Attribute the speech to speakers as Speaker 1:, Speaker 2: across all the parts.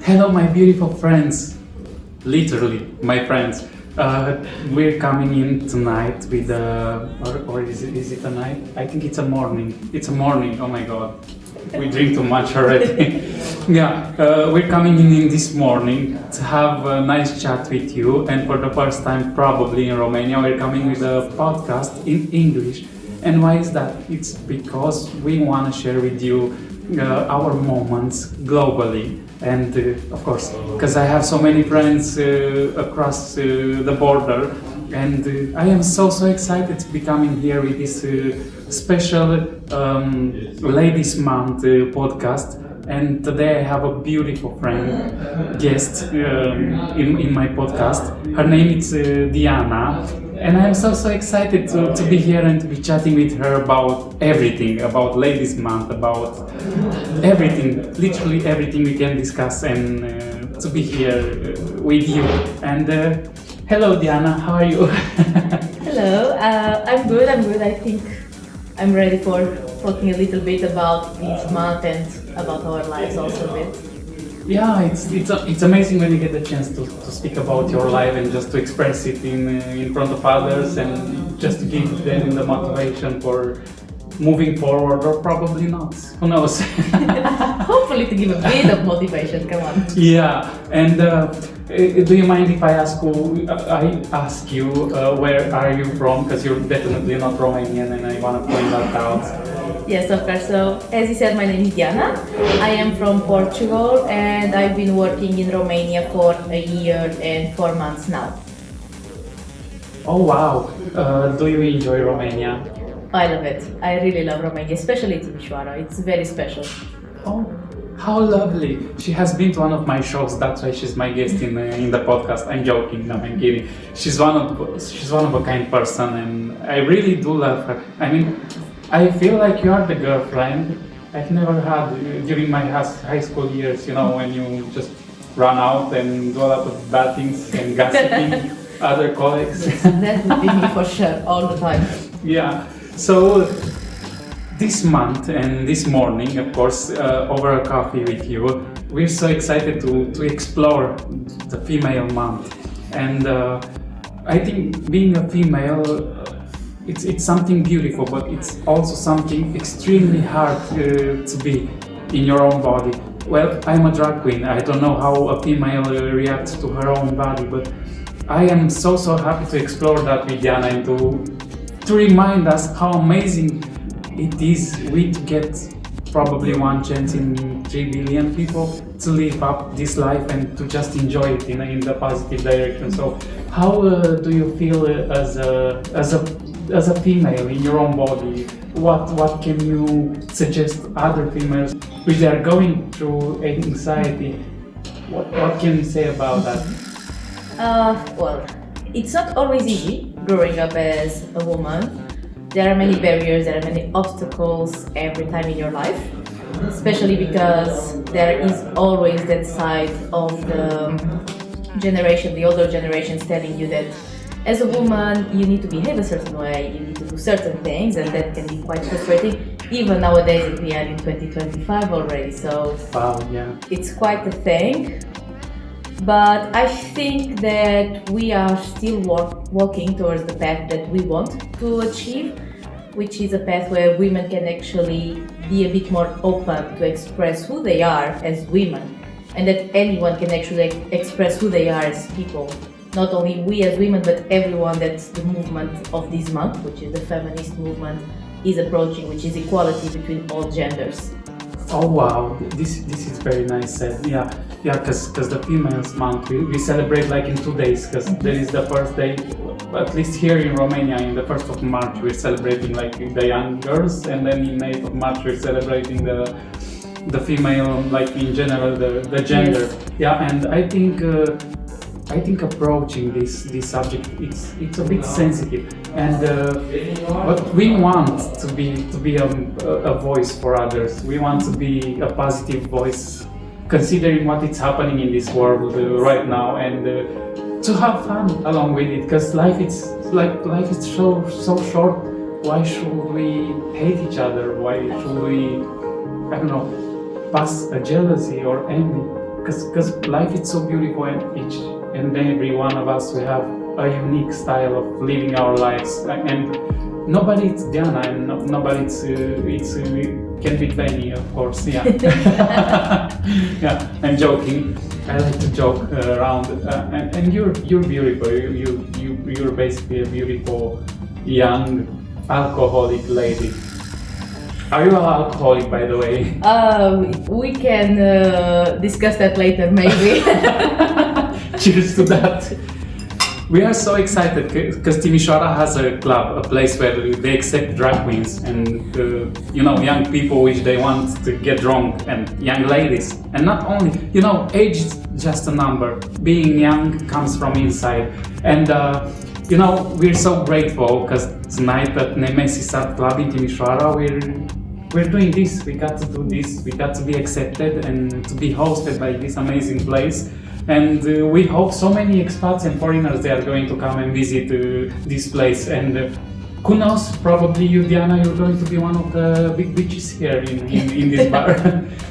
Speaker 1: Hello, my beautiful friends. Literally, my friends. We're coming in tonight with or is it a night? I think it's a morning. It's a morning. Oh my god, we drink too much already. Yeah, we're coming in this morning to have a nice chat with you, and for the first time probably in Romania, we're coming with a podcast in English. And why is that? It's because we want to share with you our moments globally. And of course, because I have so many friends across the border, and I am so excited to be coming here with this special Ladies Month podcast. And today I have a beautiful friend, guest in my podcast. Her name is Diiana, and I'm so excited to be here and to be chatting with her about everything, about Ladies Month, about everything, literally everything we can discuss, and to be here with you. And hello Diiana, how are you?
Speaker 2: Hello, I'm good. I think I'm ready for talking a little bit about this month and about our lives also a bit.
Speaker 1: Yeah, it's amazing when you get the chance to speak about your life and just to express it in front of others, and just to give them the motivation for moving forward, or probably not. Who knows?
Speaker 2: Hopefully to give a bit of motivation. Come on.
Speaker 1: Yeah, and do you mind if I ask you where are you from? Because you're definitely not Romanian, and I want to point that out.
Speaker 2: Yes, of course. So, as you said, my name is Diiana. I am from Portugal, and I've been working in Romania for a year and 4 months now.
Speaker 1: Oh wow! Do you enjoy Romania?
Speaker 2: I love it. I really love Romania, especially Timișoara. It's very special.
Speaker 1: Oh, how lovely! She has been to one of my shows. That's why she's my guest in the podcast. I'm joking. No, I'm kidding. She's one of a kind person, and I really do love her. I mean, I feel like you are the girlfriend I've never had during my high school years. You know, when you just run out and do a lot of bad things and gossiping other colleagues.
Speaker 2: Yes, that would be me for sure, all the time.
Speaker 1: Yeah. So this month and this morning, of course, over a coffee with you, we're so excited to explore the female month. And I think being a female, it's something beautiful, but it's also something extremely hard to be in your own body. Well, I'm a drag queen. I don't know how a female reacts to her own body, but I am so happy to explore that with Diiana, and to remind us how amazing it is we get probably one chance in 3 billion people to live up this life and to just enjoy it in the positive direction. So how do you feel as a female in your own body? What can you suggest other females which are going through anxiety? What can you say about that?
Speaker 2: Well, it's not always easy growing up as a woman. There are many barriers, there are many obstacles every time in your life, especially because there is always that side of the generation, the older generations, telling you that as a woman you need to behave a certain way, you need to do certain things, and that can be quite frustrating, even nowadays that we are in 2025 already. So
Speaker 1: wow, yeah,
Speaker 2: it's quite a thing. But I think that we are still walking towards the path that we want to achieve, which is a path where women can actually be a bit more open to express who they are as women, and that anyone can actually express who they are as people. Not only we as women, but everyone that the movement of this month, which is the feminist movement, is approaching, which is equality between all genders.
Speaker 1: Oh wow, this is very nice said. Yeah, because the Females Month we celebrate like in 2 days, because there is the first day, at least here in Romania, in the 1st of March we're celebrating like the young girls, and then in 8th of March we're celebrating the female, like in general the gender. Yes. Yeah, and I think approaching this subject, it's a bit sensitive, and but we want to be a voice for others. We want to be a positive voice, considering what is happening in this world right now, and to have fun along with it, because life is so short. Why should we hate each other? Why should we, I don't know, pass a jealousy or envy? because life is so beautiful, and each and every one of us, we have a unique style of living our lives, and nobody it's Diana, and nobody it's can be Benny, of course. Yeah. Yeah, I'm joking. I like to joke around, and you're beautiful. You're basically a beautiful young alcoholic lady. Are you an alcoholic, by the way?
Speaker 2: We can discuss that later, maybe.
Speaker 1: Cheers to that. We are so excited because Timișoara has a club, a place where they accept drag queens and young people which they want to get drunk, and young ladies. And not only, age is just a number. Being young comes from inside. And we're so grateful because tonight at Nemesis Art Club in Timișoara, we're doing this. We got to do this. We got to be accepted and to be hosted by this amazing place. And we hope so many expats and foreigners, they are going to come and visit this place. And who knows, probably you, Diana, you're going to be one of the big bitches here in this bar,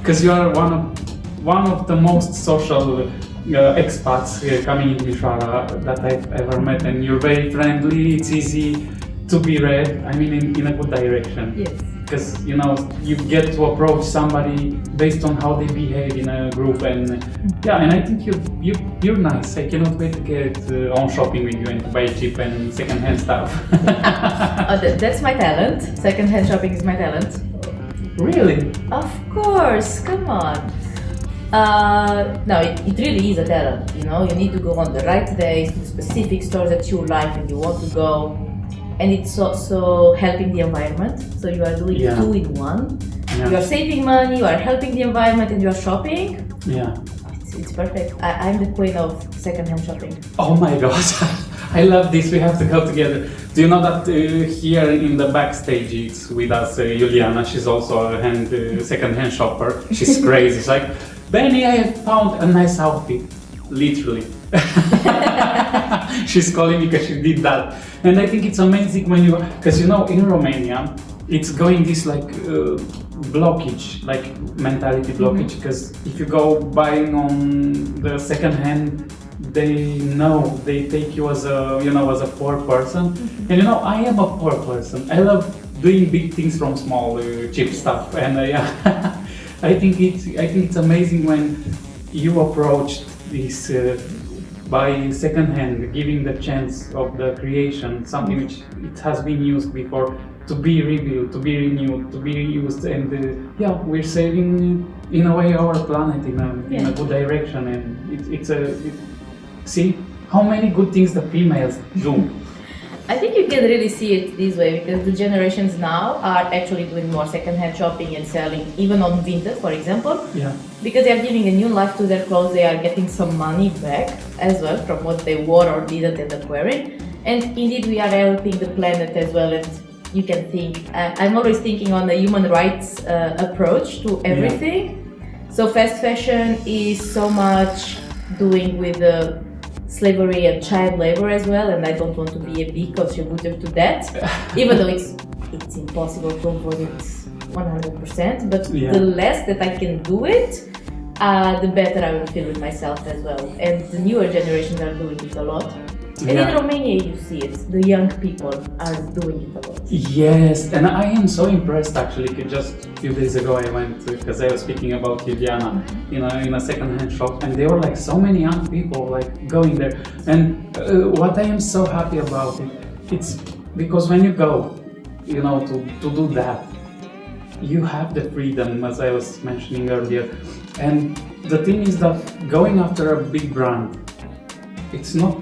Speaker 1: because you are one of the most social expats coming in Timișoara that I've ever met, and you're very friendly. It's easy to be read. I mean, in a good direction.
Speaker 2: Yes.
Speaker 1: Because you get to approach somebody based on how they behave in a group, and and I think you're nice. I cannot wait to get on shopping with you and to buy cheap and secondhand stuff.
Speaker 2: That's my talent. Secondhand shopping is my talent.
Speaker 1: Really?
Speaker 2: Of course, come on. No, it really is a talent. You need to go on the right days to specific stores that you like and you want to go. And it's also helping the environment, so you are doing two in one. Yeah. You are saving money, you are helping the environment, and you are shopping.
Speaker 1: Yeah.
Speaker 2: It's perfect. I'm the queen of secondhand shopping.
Speaker 1: Oh my gosh, I love this. We have to go together. Do you know that here in the backstage it's with us Juliana? She's also a secondhand shopper. She's crazy. She's like, Benny, I have found a nice outfit. Literally. She's calling me because she did that. And I think it's amazing when because in Romania, it's going this like blockage, like mentality blockage, because if you go buying on the second hand, they take you as a poor person. And I am a poor person. I love doing big things from small cheap stuff, and I think it's amazing when you approach this by secondhand, giving the chance of the creation, something which it has been used before, to be rebuilt, to be renewed, to be reused, and we're saving in a way our planet in a good direction. And see how many good things the females do.
Speaker 2: I think you can really see it this way, because the generations now are actually doing more secondhand shopping and selling, even on Vinted, for example.
Speaker 1: Yeah.
Speaker 2: Because they are giving a new life to their clothes, they are getting some money back as well from what they wore or didn't end up wearing. And indeed, we are helping the planet as well. And you can think, I'm always thinking on a human rights approach to everything. Yeah. So fast fashion is so much doing with the slavery and child labor as well, and I don't want to be a big contributor to that, even though it's impossible to avoid it 100%, but the less that I can do it, the better I will feel with myself as well. And the newer generations are doing it a lot. And in Romania you see it, the young people are doing it a lot.
Speaker 1: Yes, and I am so impressed actually. Just a few days ago I went, because I was speaking about Diiana, in a second-hand shop, and there were like so many young people like going there. And what I am so happy about it's because when you go, to do that, you have the freedom, as I was mentioning earlier. And the thing is that going after a big brand, it's not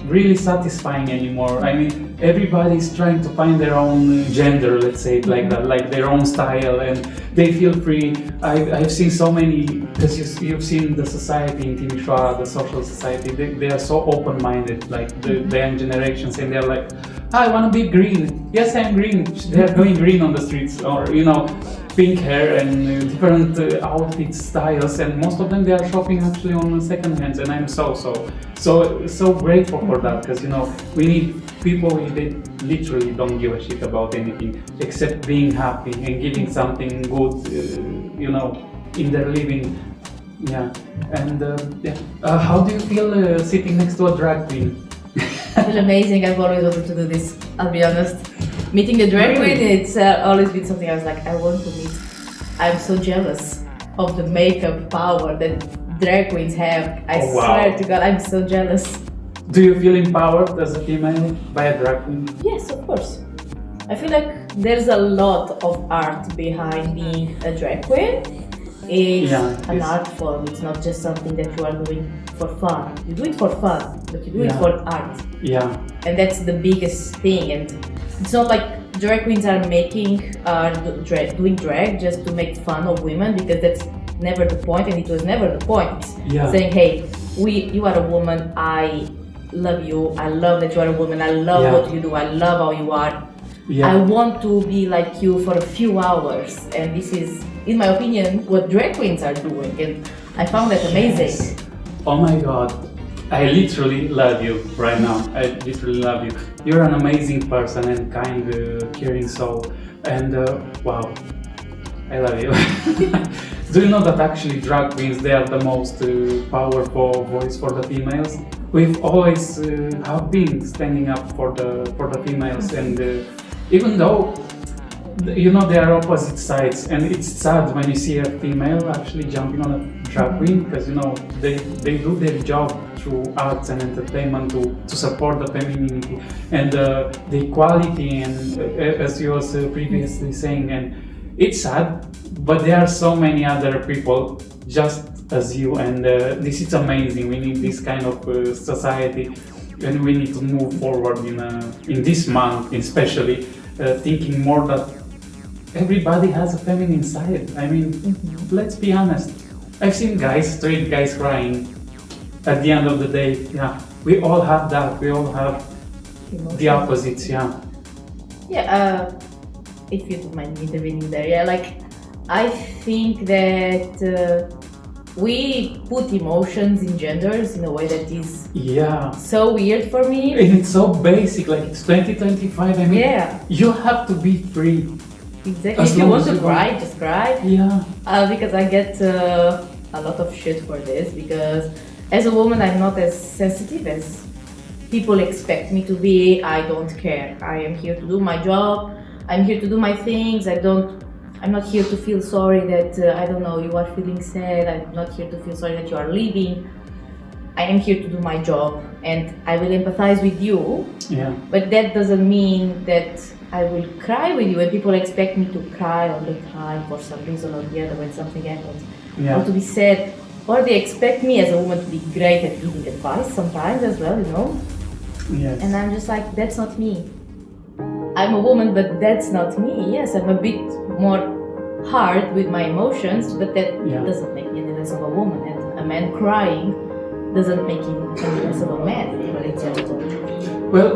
Speaker 1: really satisfying anymore. I mean, everybody's trying to find their own gender, let's say it like that, like their own style, and they feel free. I've seen so many, because you've seen the society in Timișoara, the social society, they are so open-minded, like the young generations, and they're like, I want to be green. Yes, I'm green. They're going green on the streets, or pink hair and different outfit styles, and most of them they are shopping actually on second hands, and I'm so grateful for that, because we need people who they literally don't give a shit about anything except being happy and giving something good in their living. Yeah, and how do you feel sitting next to a drag queen?
Speaker 2: I feel amazing. I've always wanted to do this. I'll be honest. Meeting a drag queen,
Speaker 1: Really?
Speaker 2: it's always been something I was like, I want to meet. I'm so jealous of the makeup power that drag queens have. I
Speaker 1: Oh, wow.
Speaker 2: swear to God, I'm so jealous.
Speaker 1: Do you feel empowered as a female by a drag queen?
Speaker 2: Yes, of course. I feel like there's a lot of art behind being a drag queen. It's an
Speaker 1: it's-
Speaker 2: art form. It's not just something that you are doing for fun. You do it for fun, but you do it
Speaker 1: Yeah.
Speaker 2: for art.
Speaker 1: Yeah,
Speaker 2: And that's the biggest thing. And it's not like drag queens are doing drag just to make fun of women, because that's never the point, and it was never the point. It's
Speaker 1: Yeah.
Speaker 2: saying, hey, you are a woman, I love you, I love that you are a woman, I love
Speaker 1: Yeah.
Speaker 2: what you do, I love how you are.
Speaker 1: yeah.
Speaker 2: I want to be like you for a few hours, and this is, in my opinion, what drag queens are doing, and I found that amazing.
Speaker 1: Oh my god, I literally love you right now. I literally love you. You're an amazing person and kind, caring soul. And wow, I love you. Do you know that actually drag queens, they are the most powerful voice for the females? We've always have been standing up for the females, and even though you know, they are opposite sides, and it's sad when you see a female actually jumping on a drag queen, because you know they do their job through arts and entertainment to support the femininity and the equality, and as you was previously saying, and it's sad, but there are so many other people just as you, and this is amazing. We need this kind of society, and we need to move forward in this month, especially thinking more that everybody has a feminine side. I mean, let's be honest. I've seen guys, straight guys, crying. At the end of the day, yeah, we all have that. We all have the opposites, yeah.
Speaker 2: Yeah, if you don't mind me intervening there, yeah, like, I think that we put emotions in genders in a way that is
Speaker 1: Yeah.
Speaker 2: so weird for me.
Speaker 1: And it's so basic, like it's 2025. I mean,
Speaker 2: Yeah.
Speaker 1: you have to be free.
Speaker 2: Exactly.
Speaker 1: As
Speaker 2: If you
Speaker 1: long
Speaker 2: want
Speaker 1: as
Speaker 2: to
Speaker 1: you
Speaker 2: cry,
Speaker 1: don't-
Speaker 2: just cry.
Speaker 1: Yeah.
Speaker 2: Because I get a lot of shit for this, because as a woman I'm not as sensitive as people expect me to be. I don't care. I am here to do my job. I'm here to do my things. I'm not here to feel sorry that I don't know, you are feeling sad. I'm not here to feel sorry that you are leaving. I am here to do my job, and I will empathize with you.
Speaker 1: Yeah.
Speaker 2: But that doesn't mean that I will cry with you, and people expect me to cry all the time for some reason or the other when something happens.
Speaker 1: Yeah.
Speaker 2: Or to be sad. Or they expect me as a woman to be great at giving advice sometimes as well, you know?
Speaker 1: Yes.
Speaker 2: And I'm just like, that's not me. I'm a woman, but that's not me. Yes, I'm a bit more hard with my emotions, but that
Speaker 1: Yeah.
Speaker 2: doesn't make me any less of a woman. And a man crying doesn't make him any less of a man, for example.
Speaker 1: Well,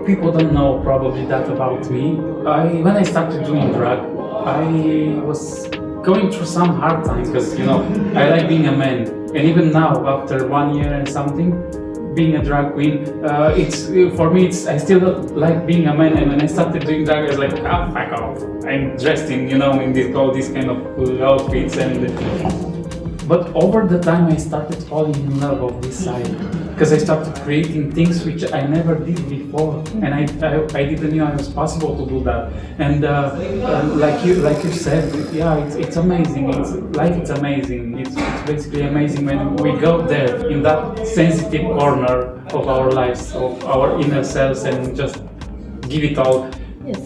Speaker 1: people don't know probably that about me. When I started doing drag, I was going through some hard times because you know I like being a man, and even now after 1 year and something, being a drag queen, it's for me. I still like being a man, and when I started doing drag, I was like, ah, fuck off. I'm dressed in all these kind of outfits and. But over the time, I started falling in love of this side because I started creating things which I never did before, and I didn't know it was possible to do that. And like you said, yeah, it's amazing. Life is amazing. It's basically amazing when we go there in that sensitive corner of our lives, of our inner selves, and just give it all
Speaker 2: Yes.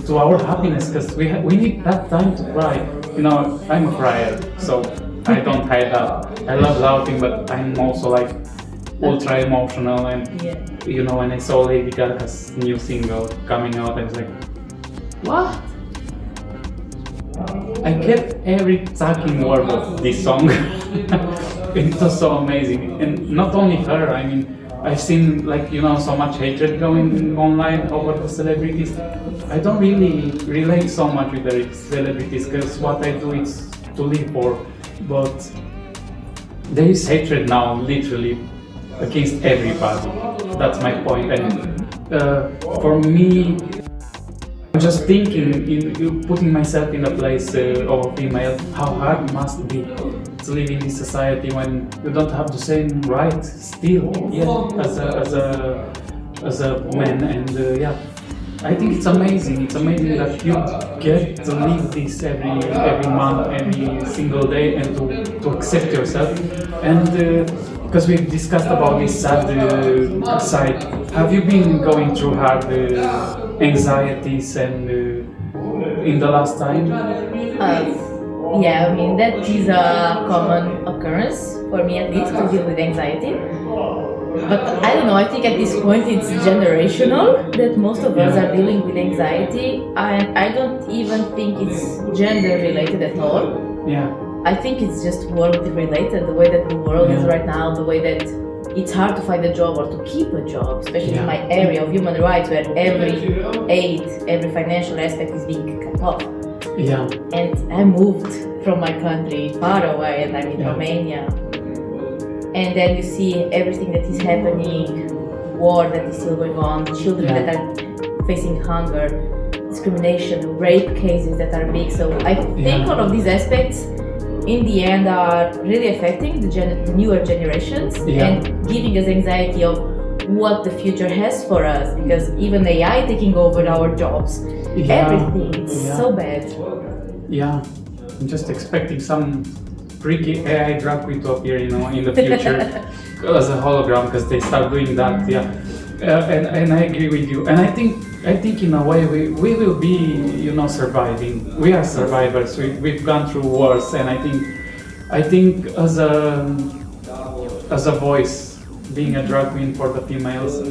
Speaker 1: to our happiness, because we need that time to cry. You know, I'm a crier, so. I don't hide that. I love laughing, but I'm also like ultra emotional. And
Speaker 2: Yeah.
Speaker 1: you know, when I saw Lady Gaga's new single coming out, I was like, what? I kept every fucking word of this song. It was so amazing, and not only her. I mean, I've seen so much hatred going online over the celebrities. I don't really relate so much with the celebrities because what I do is to live for. But there is hatred now, literally, against everybody. That's my point. And for me, I'm just thinking, putting myself in the place of a female, how hard it must be to live in this society when you don't have the same right still as a man, and I think it's amazing. It's amazing that you get to live this every month, every single day, and to accept yourself. And because we've discussed about this sad side, have you been going through hard anxieties and in the last time?
Speaker 2: Yeah, I mean that is a common occurrence for me at least to deal with anxiety. But I don't know, I think at this point it's generational that most of us are dealing with anxiety, and I don't even think it's gender related at all.
Speaker 1: Yeah.
Speaker 2: I think it's just world related, the way that the world is right now, the way that it's hard to find a job or to keep a job, especially in my area of human rights where every aid, every financial aspect is being cut off.
Speaker 1: Yeah.
Speaker 2: And I moved from my country far away, and I'm in Romania. And then you see everything that is happening, war that is still going on, children that are facing hunger, discrimination, rape cases that are big. So I think all of these aspects in the end are really affecting the newer generations and giving us anxiety of what the future has for us, because even AI taking over our jobs, everything, it's so bad.
Speaker 1: Yeah, I'm just expecting some freaky AI drag queen to appear, in the future as a hologram, because they start doing that. And I agree with you. And I think in a way we will be, surviving. We are survivors. We've gone through wars, and I think as a voice, being a drag queen for the females,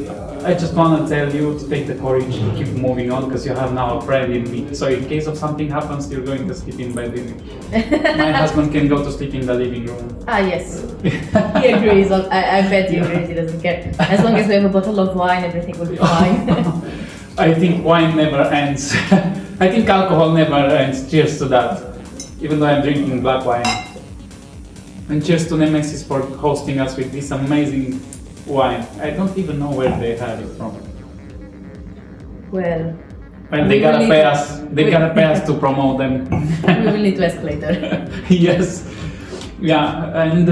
Speaker 1: I just want to tell you to take the courage to keep moving on, because you have now a friend in me. So in case of something happens, you're going to sleep in bed with me. My husband can go to sleep in the living room.
Speaker 2: Yes. He agrees. I bet he agrees. He doesn't care. As long as we have a bottle of wine, everything will be fine.
Speaker 1: I think wine never ends. I think alcohol never ends. Cheers to that. Even though I'm drinking black wine. And cheers to Nemesis for hosting us with this amazing wine. I don't even know where they had it from.
Speaker 2: Well,
Speaker 1: they gotta pay us. They gotta pay us to promote them.
Speaker 2: We will need to ask later.
Speaker 1: Yes. Yeah, and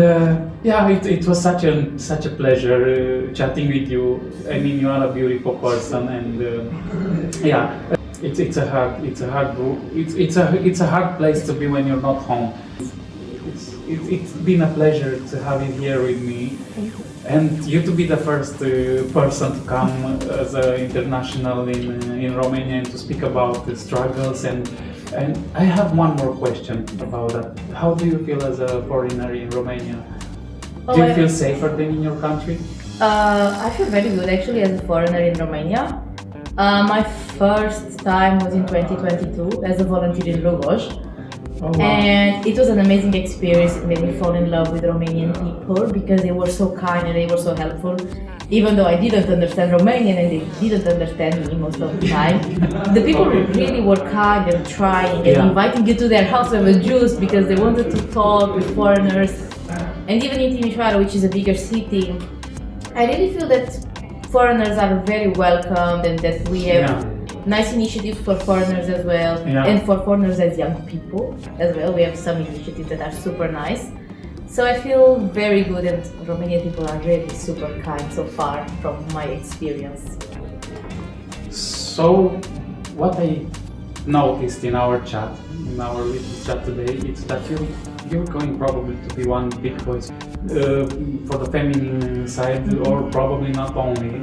Speaker 1: it was such a pleasure chatting with you. I mean, you are a beautiful person, and it's a hard place to be when you're not home. It's been a pleasure to have you here with me, and you to be the first person to come as an international in Romania and to speak about the struggles. And I have one more question about that. How do you feel as a foreigner in Romania? Do you feel safer than in your country?
Speaker 2: I feel very good actually as a foreigner in Romania. My first time was in 2022 as a volunteer in Lugoj. Oh, wow. And it was an amazing experience. It made me fall in love with Romanian people because they were so kind and they were so helpful. Even though I didn't understand Romanian and they didn't understand me most of the time, the people really were kind and trying and inviting you to their house to have a juice because they wanted to talk with foreigners. And even in Timișoara, which is a bigger city, I really feel that foreigners are very welcomed and that we have nice initiatives for foreigners as well, and for foreigners as young people as well. We have some initiatives that are super nice. So I feel very good, and Romanian people are really super kind so far from my experience.
Speaker 1: So what I noticed in our little chat today, is that you're going probably to be one big voice for the feminine side, or probably not only.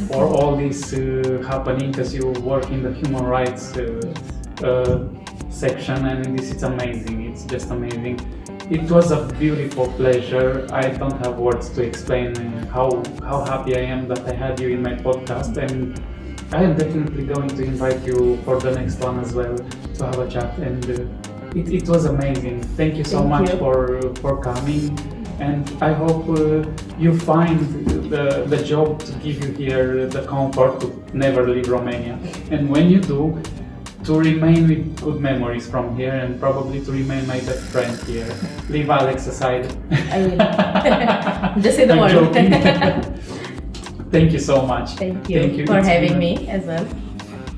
Speaker 1: For all this happening, because you work in the human rights section, and this is amazing. It's just amazing. It was a beautiful pleasure. I don't have words to explain how happy I am that I had you in my podcast, and I am definitely going to invite you for the next one as well to have a chat. And it was amazing. Thank you so much for coming. And I hope you find the job to give you here the comfort to never leave Romania. And when you do, to remain with good memories from here, and probably to remain my best friend here. Leave Alex aside.
Speaker 2: I will. Just say the word.
Speaker 1: Thank you so much.
Speaker 2: Thank you for having me as well.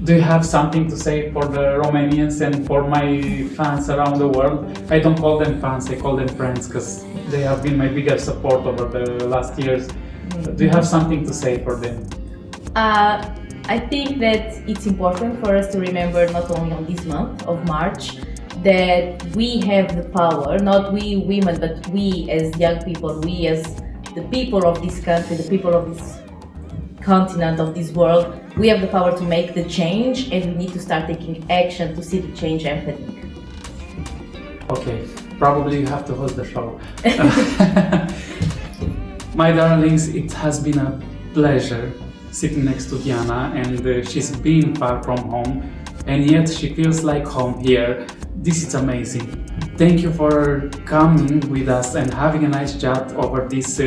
Speaker 1: Do you have something to say for the Romanians and for my fans around the world? I don't call them fans, I call them friends because they have been my biggest support over the last years. Do you have something to say for them?
Speaker 2: I think that it's important for us to remember, not only on this month of March, that we have the power, not we women, but we as young people, we as the people of this country, the people of this continent, of this world, we have the power to make the change, and we need to start taking action to see the change happening.
Speaker 1: Okay, probably you have to host the show. My darlings, it has been a pleasure sitting next to Diana, and she's been far from home, and yet she feels like home here. This is amazing. Thank you for coming with us and having a nice chat over this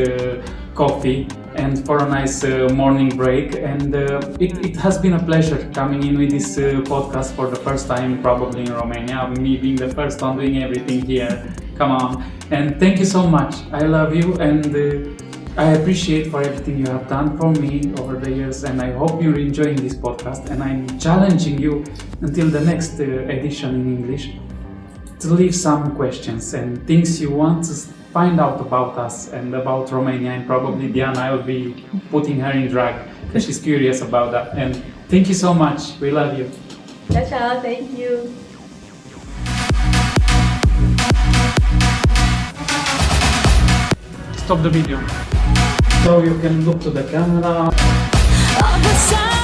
Speaker 1: coffee and for a nice morning break. And it has been a pleasure coming in with this podcast for the first time, probably in Romania, me being the first one doing everything here. Come on. And thank you so much. I love you, and I appreciate for everything you have done for me over the years, and I hope you're enjoying this podcast. And I'm challenging you until the next edition in English to leave some questions and things you want to find out about us and about Romania, and probably Diana, I will be putting her in drag because she's curious about that. And thank you so much. We love you.
Speaker 2: Ciao, ciao, thank you.
Speaker 1: Stop the video so you can look to the camera.
Speaker 3: On the side.